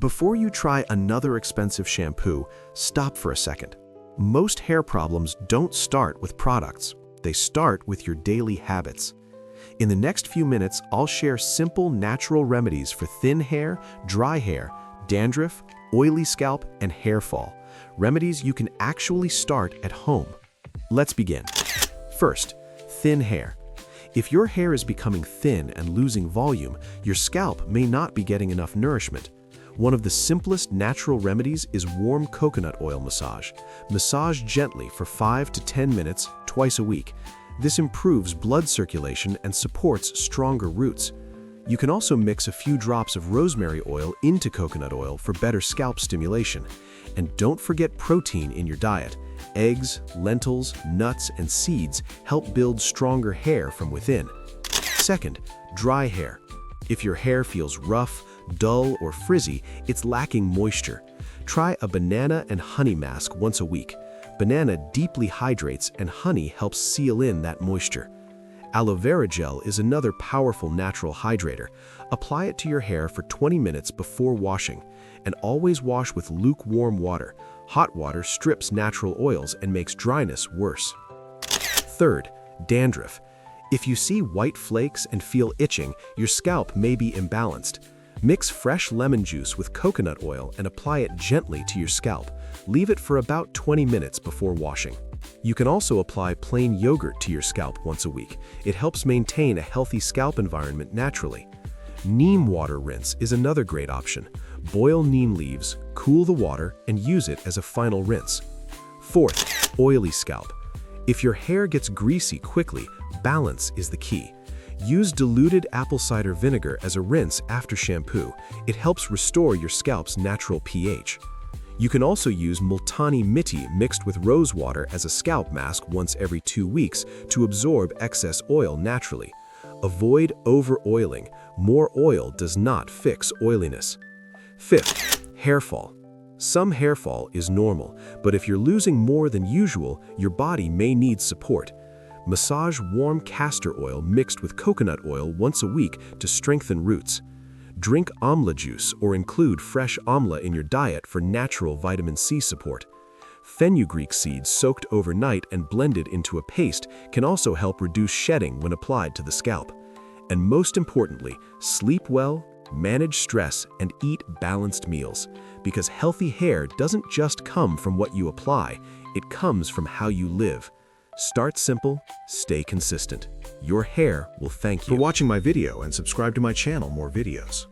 Before you try another expensive shampoo, stop for a second. Most hair problems don't start with products. They start with your daily habits. In the next few minutes, I'll share simple, natural remedies for thin hair, dry hair, dandruff, oily scalp, and hair fall. Remedies you can actually start at home. Let's begin. First, thin hair. If your hair is becoming thin and losing volume, your scalp may not be getting enough nourishment. One of the simplest natural remedies is warm coconut oil massage. Massage gently for 5 to 10 minutes twice a week. This improves blood circulation and supports stronger roots. You can also mix a few drops of rosemary oil into coconut oil for better scalp stimulation. And don't forget protein in your diet. Eggs, lentils, nuts, and seeds help build stronger hair from within. Second, dry hair. If your hair feels rough, dull, or frizzy, it's lacking moisture. Try a banana and honey mask once a week. Banana deeply hydrates and honey helps seal in that moisture. Aloe vera gel is another powerful natural hydrator. Apply it to your hair for 20 minutes before washing, and always wash with lukewarm water. Hot water strips natural oils and makes dryness worse. Third, dandruff. If you see white flakes and feel itching, your scalp may be imbalanced. Mix fresh lemon juice with coconut oil and apply it gently to your scalp. Leave it for about 20 minutes before washing. You can also apply plain yogurt to your scalp once a week. It helps maintain a healthy scalp environment naturally. Neem water rinse is another great option. Boil neem leaves, cool the water, and use it as a final rinse. Fourth, oily scalp. If your hair gets greasy quickly, balance is the key. Use diluted apple cider vinegar as a rinse after shampoo. It helps restore your scalp's natural pH. You can also use multani mitti mixed with rose water as a scalp mask once every 2 weeks to absorb excess oil naturally. Avoid over-oiling. More oil does not fix oiliness. Fifth, hair fall. Some hair fall is normal, but if you're losing more than usual, your body may need support. Massage warm castor oil mixed with coconut oil once a week to strengthen roots. Drink amla juice or include fresh amla in your diet for natural vitamin C support. Fenugreek seeds soaked overnight and blended into a paste can also help reduce shedding when applied to the scalp. And most importantly, sleep well, manage stress, and eat balanced meals. Because healthy hair doesn't just come from what you apply, it comes from how you live. Start simple, stay consistent. Your hair will thank you. For watching my video and subscribe to my channel more videos.